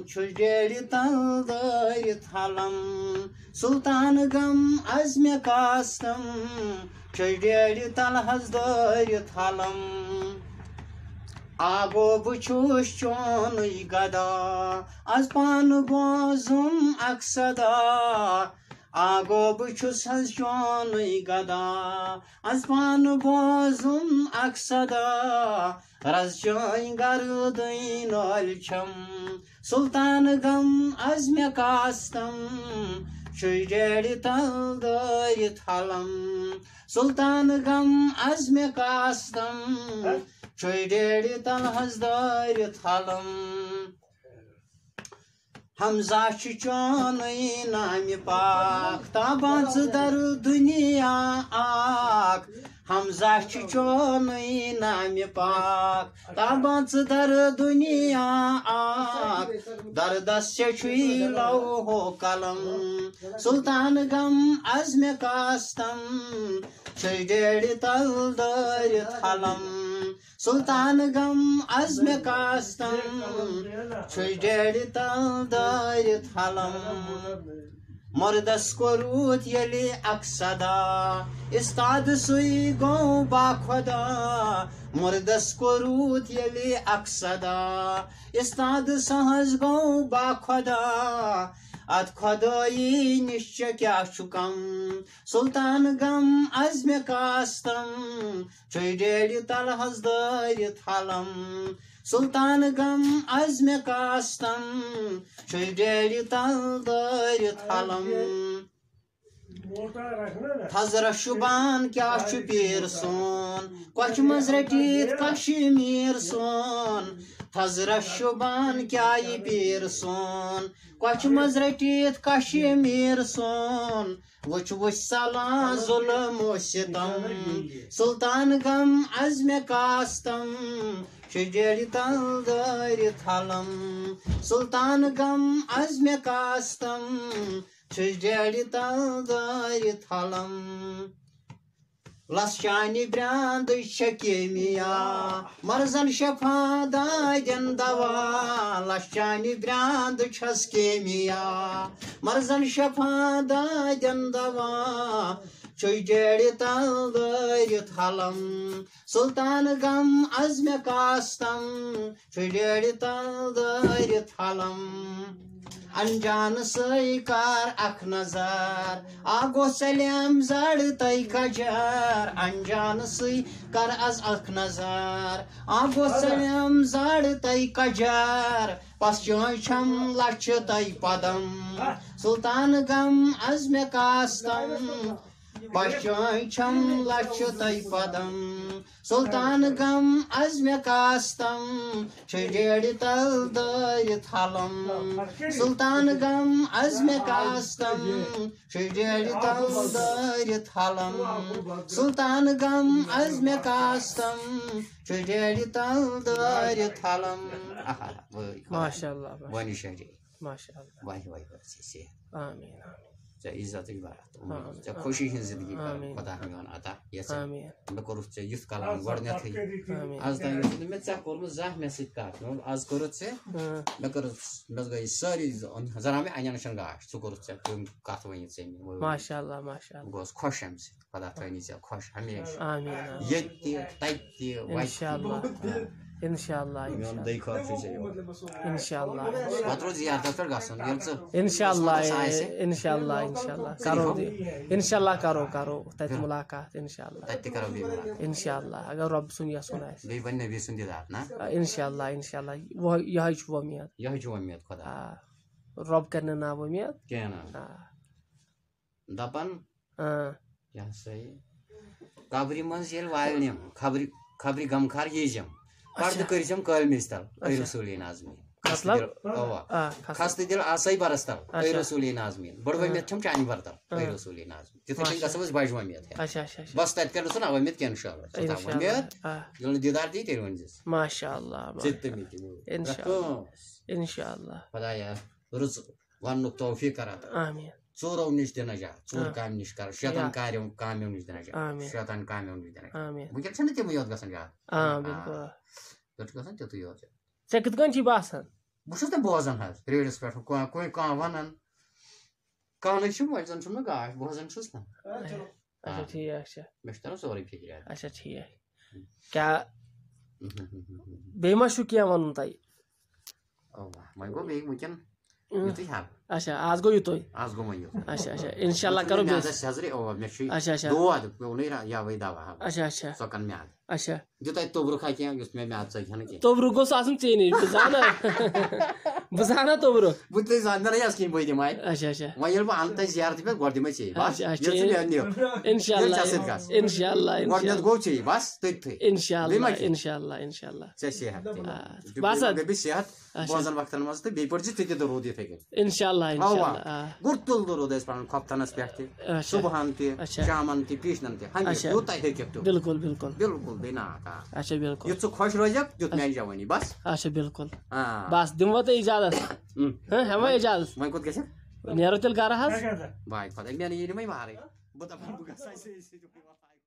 چھُس ڈیڈِ تل دٲرِتھ ہلم سُلطان غم عزمِ کاستم چھُس ڈیڈِ تل حظ دٲرِتھ ہلم آگو بہٕ چھُس چونُے گدا آز پانہٕ بوزُم اکھ صدا آگو بہٕ چھُس حظ چونُے گدا آز پانہٕ بوزُم اکھ صدا رز چٲنۍ گردٕنۍ نٲلۍ چھم سُلطان غم عزمِ کاستم چھُس ڈیڈِ تل دٲرِتھ ہلم سُلطان غم عزمِ کاستم چھُس ڈیڈِ تل حظ دٲرِتھ ہلم حمزہ چھُ چونُے نامہِ پاک تابان ژٕ در دُنیا اکھ حمزہ چھُ چونُے نامہِ پاک تابان ژٕ در دُنیا اکھ دردس ژےٚ چھُے لوہو قلم سُلطان غم عزمِ کاستم چھُس ڈیڈِ تل دٲرِتھ ہلم سُلطان غم عزمِ کاستم چھُس ڈیڈِ تل دٲرِتھ ہلم مردس کوٚرُتھ ییٚلہِ اکھ صدا استاد سُے گوٚو باخۄدا مردس کوٚرُتھ ییٚلہِ اکھ صدا استاد سُہ حظ گوٚو باخۄدا اتھ خۄدٲیی نِش ژےٚ کیٛاہ چھُ کم سُلطان غم عزمِ کاستم چھُس ڈیڈِ تل حظ دٲرِتھ ہلم سُلطان غم عزمِ کاستم چھُس ڈیڈِ تل دٲرِتھ ہلم تھزرٕ شُبان کیٛاہ چھُ پیٖر سون کۄچھِ منٛز رٔٹِتھ کشمیٖر سون تھزرٕ شُبان کیٛاہ یہِ پیٖر سون کۄچھِ منٛز رٔٹِتھ کشمیٖر سون وٕچھ وٕچھ ژلان ظُلم و سِتم سُلطان غم عزمِ کاستم چھُس ڈیڈِ تل دٲرِتھ ہلم سُلطان غم عزمِ کاستم چھُس ڈیڈِ تل دٲرِتھ ہلم لس چانہِ برٛانٛدٕ چھےٚ کیمیا مرزن شفا دادٮ۪ن دوا لس چانہِ برٛانٛدٕ چھس کیمیا مرزن شفا دادٮ۪ن دوا چھُس ڈیڈِ تل دٲرِتھ ہلم سُلطان غم عزمِ کاستم چھُس ڈیڈِ تل دٲرِتھ ہلم انجانہٕ سٕے کر اکھ نظر آگو ژَلیم زر تَے کجر انجانہٕ سٕے کر از اکھ نظر آگو ژَلیم زر تَے کجر پس چٲنۍ چھم لچھِ تَے پدم سُلطان غم عزمِ کاستم پس چٲنۍ چھم لچھِ تَے پدم سُلطان غم عزمِ کاستم چھُس ڈیڈِ تل دٲرِتھ ہلم سُلطان غم عزمِ کاستم چھُس ڈیڈِ تل دٲرِتھ ہلم سُلطان غم عزمِ کاستم چھُس ڈیڈِ تل دٲرِتھ ہلم ماشاء اللہ وانی شہری ماشاء اللہ واہی واہی آمین ژےٚ عزتٕچ برکت ژےٚ خوشی ہٕنٛز زندگی کر خۄدا میون عطا یژھان مےٚ کوٚرُتھ ژےٚ یُتھ کلام گۄڈنیتھٕے آز تام اوسُتھ نہٕ مےٚ ژےٚ کوٚرمُت زانٛہہ مےٚ سۭتۍ کتھ آز کوٚرُتھ ژےٚ مےٚ گٔے سٲری زن آو مےٚ انٮ۪ن نِش گاش ژٕ کوٚرُتھ ژےٚ تِم کتھ ؤنِتھ ژےٚ مےٚ ماشاء اللہ ماشاء اللہ بہٕ گوس خۄش امہِ سۭتۍ خۄدا تھٲینی ژےٚ خۄش ہمیشہِ ییٚتہِ تہِ تتہِ تہِ انشاء اللہ میون دٔے خٲر چھُے ژےٚ یور انشاء اللہ پتہٕ روز زیارتس پٮ۪ٹھ گژھُن ییٚلہِ ژٕ انشاء اللہ انشاء اللہ کرو انشاء اللہ کرو تتہِ مُلاقات انشاء اللہ تتہِ تہِ کرو بیٚیہِ مُلاقات انشاء اللہ اگر رۄب سُنٛد یژھُن آسہِ بیٚیہِ بنہِ نبی سُنٛد دیدار نا انشاء اللہ یِہوے چھُ وۄمید یِہوے چھُ وۄمید خۄدا رۄب کرِ نہٕ نا وۄمید کینٛہہ نہ دپان یہِ ہسا یہِ قبرِ منٛز ییٚلہِ والنِم خبرِ غمخار ییٖزٮ۪م پردٕ کٔرزٮ۪م کٲلمِس تل اے رسوٗلے ناظمیٖن خستہٕ دِل آسے برس تل اے رسوٗلے ناظمیٖن بٔڑ وۄمید چھم چانہِ برتل اے رسوٗلے ناظمیٖن تِتھٕے کٔنۍ گژھو أسۍ بجہِ وۄمید بس تتہِ کرِ نہٕ ژٕ نا وۄمید کینٛہہ انشاء اللہ وۄمید ییٚلہِ نہٕ دیدار دی تیٚلہِ ؤنزِس ماشاء اللہ ژےٚ تہِ مےٚ تہِ انشاء اللہ خۄدایا رٕژ وننُک توفیٖق کر عطا آمین ژوٗرو نِش دِ نجات ژوٗر کامہِ نِش کر شیطان کامیو نِش دِ نجات شیطان کامیو نِش دِ نجات وٕنکٮ۪ن چھنہٕ تِمٕے یوت گژھان یاد بِلکُل تیٚلہِ چھُ گژھان تیُتُے یوت ژےٚ کِتھ کٔنۍ چھی باسان بہٕ چھُس نہٕ بوزان حظ ریڈیوَس پٮ۪ٹھ کانٛہہ وَنان کانٛہہ چھُ وۄنۍ زَن چھُم نہٕ گاش بوزان چھُس نا اچھا ٹھیٖک چھُ مےٚ چھُ تران سورُے فِکرِ اچھا ٹھیٖک کیٛاہ بیٚیہِ ما چھُ کینٛہہ وَنُن تۄہہِ وۄنۍ گوٚو بیٚیہِ وٕنکٮ۪ن یُتُے حظ اچھا آز گوٚو یُتُے آز گوٚو وۄنۍ یُتُے اچھا اچھا اِنشاء اللہ کرو بیٚیہِ سیٚزرِ مےٚ چھُ اچھا اچھا دود پیوٚونٕے یَوَے دوا اچھا اچھا ژۄکان میادٕ اچھا دیُت اَتہِ توٚبرُکھا کینٛہہ یُس مےٚ میادٕ ژٔکۍ ہَنہٕ کینٛہہ توبرُک گوٚژھ آسُن ژے نِش بہٕ زانہ بہٕ زانہ توبرُک بہٕ تہِ زانٛدنَے حظ کِہیٖنۍ بٕے دِمے اچھا اچھا وۄنۍ ییٚلہِ بہٕ اَنہٕ تَتہِ زیارتہِ پٮ۪ٹھ گۄڈٕ دِمے ژےٚ بَس اچھا اچھا ییٚلہِ ژٕ مےٚ نِو اِنشاء اللہ ژےٚ سۭتۍ گژھ اِنشاء اللہ گۄڈٕنٮ۪تھ گوٚو ژےٚ بَس تٔتھٕے اِنشاء اللہ اِنشاء اللہ اِنشاء اللہ ژےٚ صحت بس حظ بیٚیہِ صحت بوزن وقتن منٛز تہٕ بیٚیہِ پٔرزِ ژٕ تہِ روٗد یِتھٕے کٔنۍ اِنشاء اللہ اِنشاء اللہ گُرتُل تہٕ روٗد اَسہِ پَنُن خۄفتنَس پٮ۪ٹھ تہِ صُبحن تہِ شامن تہِ پیٖشنن تہِ ہمیشہِ یوٗتاہ ہیٚکِکھ تیوٗت بِلکُل بِلکُل بِلکُل بیٚیہِ ناک اچھا بِلکُل یُتھ ژٕ خۄش روزکھ تیُتھ میانہِ جوٲنی بس اچھا بِلکُل بس دِموا تۄہہِ اِجازت ہٮ۪موا اِجازت وۄنۍ کوٚت گژھِ نیرو تیٚلہِ گرٕ حظ باے خۄدا مےٚ نیرِ وۄنۍ وارٕے بہٕ دَپان بہٕ گژھٕ